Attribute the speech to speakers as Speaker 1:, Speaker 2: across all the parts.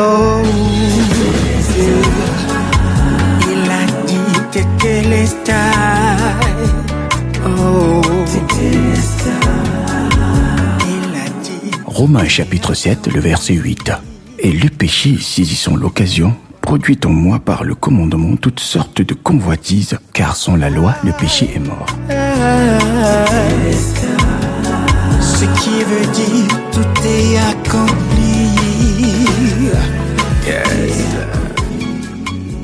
Speaker 1: Oh, il a dit que oh, il a dit.
Speaker 2: Romains chapitre 7, le verset 8. Et le péché, saisissant l'occasion, produit en moi par le commandement toutes sortes de convoitises, car sans la loi, le péché est mort.
Speaker 1: Ce qui veut dire tout est accompli. Yes.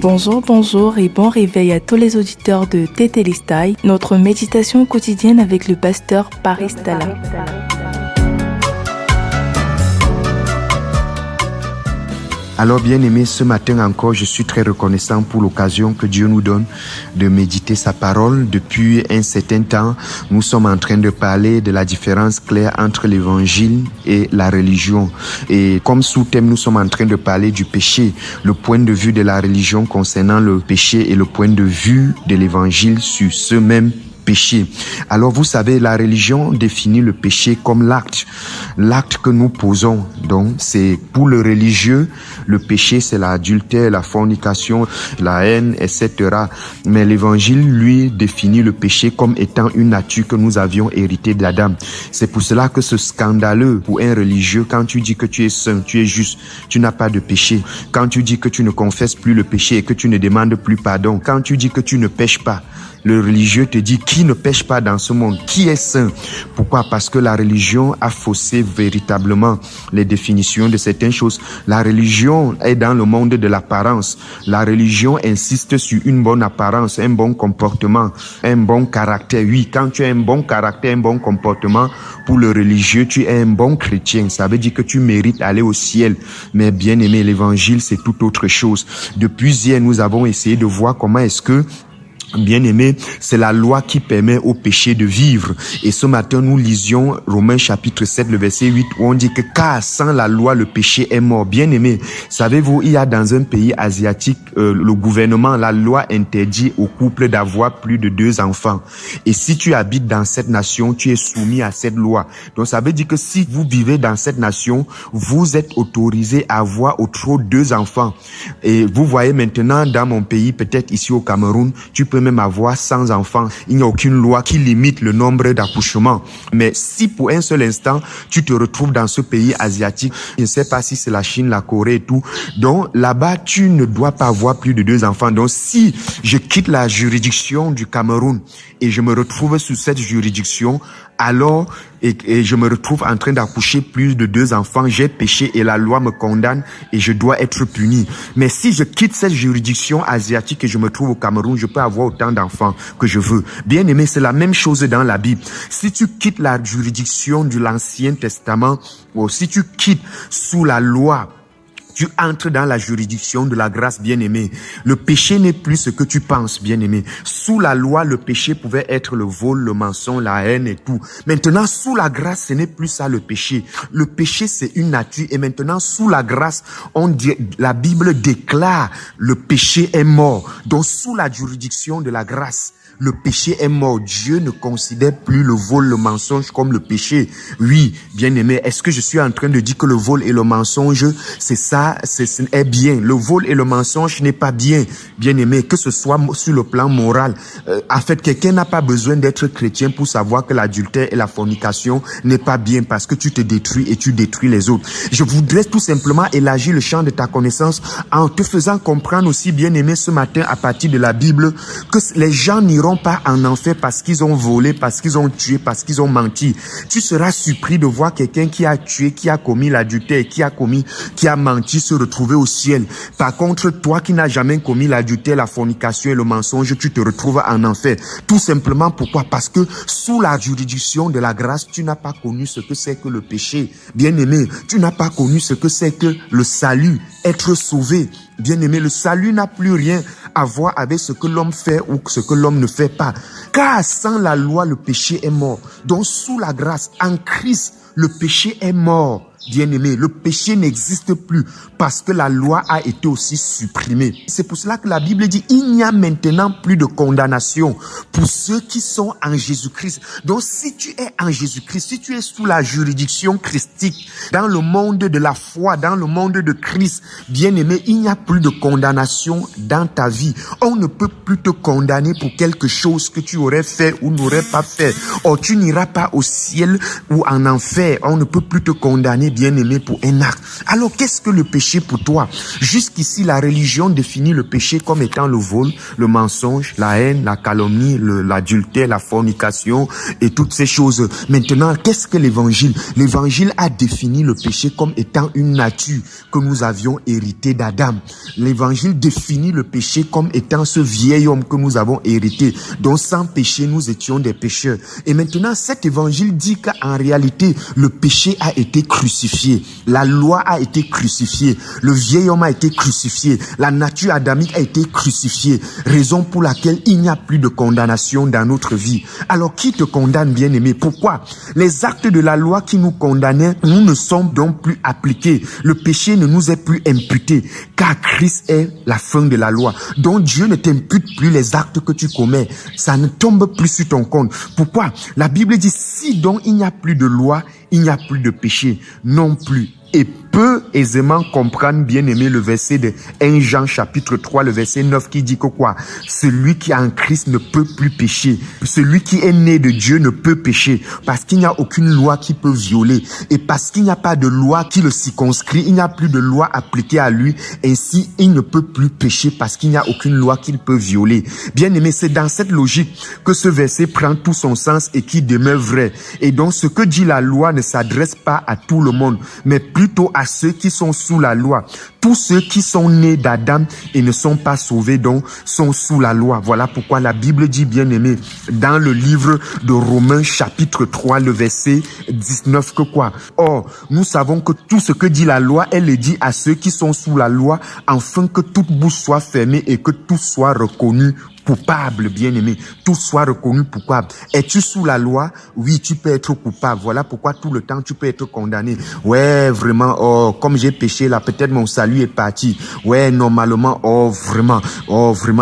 Speaker 3: Bonjour et bon réveil à tous les auditeurs de Tétélistai, notre méditation quotidienne avec le pasteur Paris Stala.
Speaker 4: Alors bien aimé, ce matin encore, je suis très reconnaissant pour l'occasion que Dieu nous donne de méditer sa parole. Depuis un certain temps, nous sommes en train de parler de la différence claire entre l'évangile et la religion. Et comme sous-thème, nous sommes en train de parler du péché, le point de vue de la religion concernant le péché et le point de vue de l'évangile sur ce même péché. Alors vous savez, la religion définit le péché comme l'acte que nous posons. Donc c'est pour le religieux, le péché c'est l'adultère, la fornication, la haine, etc. Mais l'évangile lui définit le péché comme étant une nature que nous avions héritée d'Adam. C'est pour cela que c'est scandaleux pour un religieux quand tu dis que tu es saint, tu es juste, tu n'as pas de péché. Quand tu dis que tu ne confesses plus le péché et que tu ne demandes plus pardon. Quand tu dis que tu ne pêches pas. Le religieux te dit qui ne pêche pas dans ce monde, qui est saint. Pourquoi? Parce que la religion a faussé véritablement les définitions de certaines choses. La religion est dans le monde de l'apparence. La religion insiste sur une bonne apparence, un bon comportement, un bon caractère. Oui, quand tu as un bon caractère, un bon comportement, pour le religieux, tu es un bon chrétien. Ça veut dire que tu mérites d'aller au ciel. Mais bien aimé, l'évangile, c'est tout autre chose. Depuis hier, nous avons essayé de voir comment est-ce que bien-aimé, c'est la loi qui permet au péché de vivre. Et ce matin, nous lisions Romains chapitre 7, le verset 8, où on dit que car sans la loi, le péché est mort. Bien-aimé, savez-vous, il y a dans un pays asiatique, le gouvernement, la loi interdit aux couples d'avoir plus de 2 enfants. Et si tu habites dans cette nation, tu es soumis à cette loi. Donc ça veut dire que si vous vivez dans cette nation, vous êtes autorisé à avoir au trop 2 enfants. Et vous voyez maintenant dans mon pays, peut-être ici au Cameroun, tu peux même avoir 100 enfants. Il n'y a aucune loi qui limite le nombre d'accouchements. Mais si pour un seul instant, tu te retrouves dans ce pays asiatique, je ne sais pas si c'est la Chine, la Corée et tout, donc là-bas, tu ne dois pas avoir plus de 2 enfants. Donc si je quitte la juridiction du Cameroun et je me retrouve sous cette juridiction, alors, et je me retrouve en train d'accoucher plus de 2 enfants, j'ai péché et la loi me condamne et je dois être puni. Mais si je quitte cette juridiction asiatique et je me trouve au Cameroun, je peux avoir autant d'enfants que je veux. Bien aimé, c'est la même chose dans la Bible. Si tu quittes la juridiction de l'Ancien Testament, ou si tu quittes sous la loi, tu entres dans la juridiction de la grâce, bien-aimé. Le péché n'est plus ce que tu penses, bien-aimé. Sous la loi, le péché pouvait être le vol, le mensonge, la haine et tout. Maintenant, sous la grâce, ce n'est plus ça le péché. Le péché, c'est une nature. Et maintenant, sous la grâce, la Bible déclare le péché est mort. Donc, sous la juridiction de la grâce, le péché est mort. Dieu ne considère plus le vol, le mensonge comme le péché. Oui, bien-aimé, est-ce que je suis en train de dire que le vol et le mensonge, c'est ça, c'est bien. Le vol et le mensonge n'est pas bien, bien-aimé, que ce soit sur le plan moral. En fait, quelqu'un n'a pas besoin d'être chrétien pour savoir que l'adultère et la fornication n'est pas bien parce que tu te détruis et tu détruis les autres. Je voudrais tout simplement élargir le champ de ta connaissance en te faisant comprendre aussi, bien-aimé, ce matin à partir de la Bible, que les gens n'iront pas en enfer parce qu'ils ont volé, parce qu'ils ont tué, parce qu'ils ont menti. Tu seras surpris de voir quelqu'un qui a tué, qui a commis l'adultère, qui a menti se retrouver au ciel. Par contre, toi qui n'as jamais commis l'adultère, la fornication et le mensonge, tu te retrouves en enfer. Tout simplement pourquoi? Parce que sous la juridiction de la grâce, tu n'as pas connu ce que c'est que le péché. Bien-aimé, tu n'as pas connu ce que c'est que le salut, être sauvé. Bien-aimé, le salut n'a plus rien à voir avec ce que l'homme fait ou ce que l'homme ne fait pas. Car sans la loi, le péché est mort. Donc, sous la grâce, en Christ, le péché est mort. Bien-aimé, le péché n'existe plus parce que la loi a été aussi supprimée. C'est pour cela que la Bible dit, il n'y a maintenant plus de condamnation pour ceux qui sont en Jésus-Christ. Donc si tu es en Jésus-Christ, si tu es sous la juridiction christique, dans le monde de la foi, dans le monde de Christ, bien-aimé, il n'y a plus de condamnation dans ta vie. On ne peut plus te condamner pour quelque chose que tu aurais fait ou n'aurais pas fait. Or, tu n'iras pas au ciel ou en enfer. On ne peut plus te condamner, bien-aimé, pour un acte. Alors, qu'est-ce que le péché pour toi? Jusqu'ici, la religion définit le péché comme étant le vol, le mensonge, la haine, la calomnie, l'adultère, la fornication et toutes ces choses. Maintenant, qu'est-ce que l'évangile? L'évangile a défini le péché comme étant une nature que nous avions héritée d'Adam. L'évangile définit le péché comme étant ce vieil homme que nous avons hérité, dont sans péché nous étions des pécheurs. Et maintenant, cet évangile dit qu'en réalité, le péché a été crucifié. La loi a été crucifiée. Le vieil homme a été crucifié. La nature adamique a été crucifiée. Raison pour laquelle il n'y a plus de condamnation dans notre vie. Alors, qui te condamne, bien-aimé? Pourquoi? Les actes de la loi qui nous condamnaient, nous ne sommes donc plus appliqués. Le péché ne nous est plus imputé, car Christ est la fin de la loi. Donc, Dieu ne t'impute plus les actes que tu commets. Ça ne tombe plus sur ton compte. Pourquoi? La Bible dit, si donc il n'y a plus de loi, il n'y a plus de péché non plus. Et peut aisément comprendre, bien-aimé, le verset de 1 Jean chapitre 3, le verset 9 qui dit que quoi? Celui qui est en Christ ne peut plus pécher. Celui qui est né de Dieu ne peut pécher parce qu'il n'y a aucune loi qui peut violer. Et parce qu'il n'y a pas de loi qui le circonscrit, il n'y a plus de loi appliquée à lui. Ainsi, il ne peut plus pécher parce qu'il n'y a aucune loi qu'il peut violer. Bien-aimé, c'est dans cette logique que ce verset prend tout son sens et qui demeure vrai. Et donc, ce que dit la loi ne s'adresse pas à tout le monde, mais plutôt à ceux qui sont sous la loi. Tous ceux qui sont nés d'Adam et ne sont pas sauvés, donc, sont sous la loi. Voilà pourquoi la Bible dit, bien-aimé, dans le livre de Romains, chapitre 3, le verset 19, que quoi? Or, nous savons que tout ce que dit la loi, elle le dit à ceux qui sont sous la loi, afin que toute bouche soit fermée et que tout soit reconnu coupable, bien-aimé. Tout soit reconnu coupable. Es-tu sous la loi? Oui, tu peux être coupable. Voilà pourquoi tout le temps tu peux être condamné. Ouais, vraiment, oh, comme j'ai péché là, peut-être mon salut est parti. Ouais, normalement, oh, vraiment,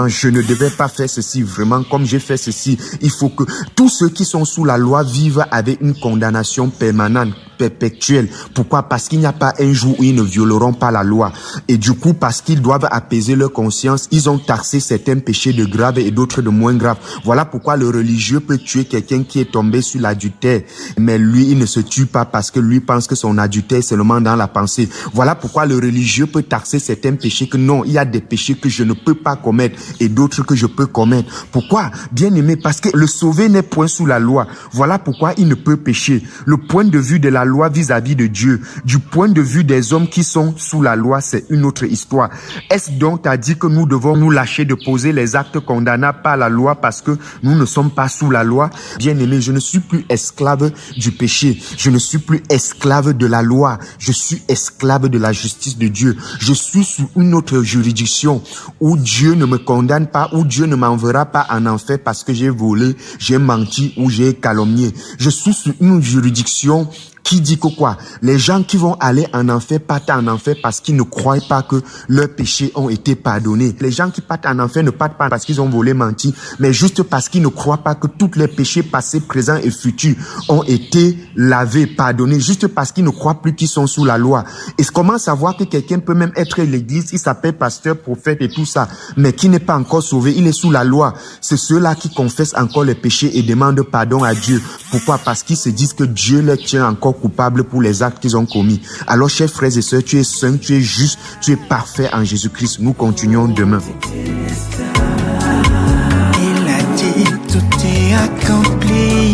Speaker 4: je ne devais pas faire ceci. Vraiment, comme j'ai fait ceci, il faut que tous ceux qui sont sous la loi vivent avec une condamnation permanente, perpétuelle. Pourquoi? Parce qu'il n'y a pas un jour où ils ne violeront pas la loi. Et du coup, parce qu'ils doivent apaiser leur conscience, ils ont taxé certains péchés de grave et d'autres de moins graves. Voilà pourquoi le religieux peut tuer quelqu'un qui est tombé sur l'adultère. Mais lui, il ne se tue pas parce que lui pense que son adultère est seulement dans la pensée. Voilà pourquoi le religieux peut taxer certains péchés que non, il y a des péchés que je ne peux pas commettre et d'autres que je peux commettre. Pourquoi? Bien aimé, parce que le sauvé n'est point sous la loi. Voilà pourquoi il ne peut pécher. Le point de vue de la loi vis-à-vis de Dieu, du point de vue des hommes qui sont sous la loi, c'est une autre histoire. Est-ce donc à dire que nous devons nous lâcher de poser les actes condamnables par la loi parce que nous ne sommes pas sous la loi? Bien aimé, je ne suis plus esclave du péché. Je ne suis plus esclave de la loi. Je suis esclave de la justice de Dieu. Je suis sous une autre juridiction où Dieu ne me condamne pas, où Dieu ne m'enverra pas en enfer parce que j'ai volé, j'ai menti ou j'ai calomnié. Je suis sous une juridiction qui dit que quoi? Les gens qui vont aller en enfer partent en enfer parce qu'ils ne croient pas que leurs péchés ont été pardonnés. Les gens qui partent en enfer ne partent pas parce qu'ils ont volé, menti, mais juste parce qu'ils ne croient pas que tous les péchés passés, présents et futurs ont été lavés, pardonnés, juste parce qu'ils ne croient plus qu'ils sont sous la loi. Et comment savoir que quelqu'un peut même être à l'église, il s'appelle pasteur, prophète et tout ça, mais qui n'est pas encore sauvé, il est sous la loi? C'est ceux-là qui confessent encore les péchés et demandent pardon à Dieu. Pourquoi? Parce qu'ils se disent que Dieu les tient encore coupables pour les actes qu'ils ont commis. Alors, chers frères et sœurs, tu es saint, tu es juste, tu es parfait en Jésus-Christ. Nous continuons demain.
Speaker 1: Il a dit, tout est accompli.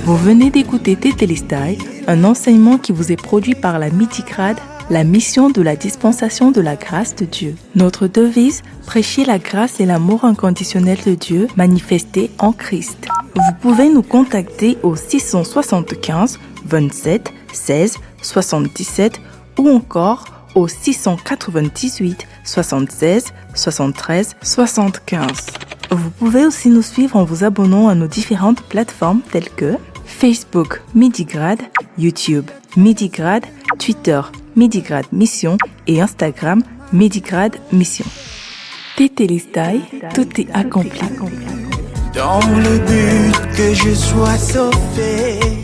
Speaker 3: Vous venez d'écouter Tétélestai, un enseignement qui vous est produit par la Midikrad, la mission de la dispensation de la grâce de Dieu. Notre devise, prêcher la grâce et l'amour inconditionnel de Dieu manifesté en Christ. Vous pouvez nous contacter au 675 27 16 77 ou encore au 698 76 73 75. Vous pouvez aussi nous suivre en vous abonnant à nos différentes plateformes telles que Facebook Midigrade, YouTube Midigrade, Twitter Midigrade Mission et Instagram Midigrade Mission. Tetelestai, tout est accompli.
Speaker 1: Dans le but que je sois sauvé.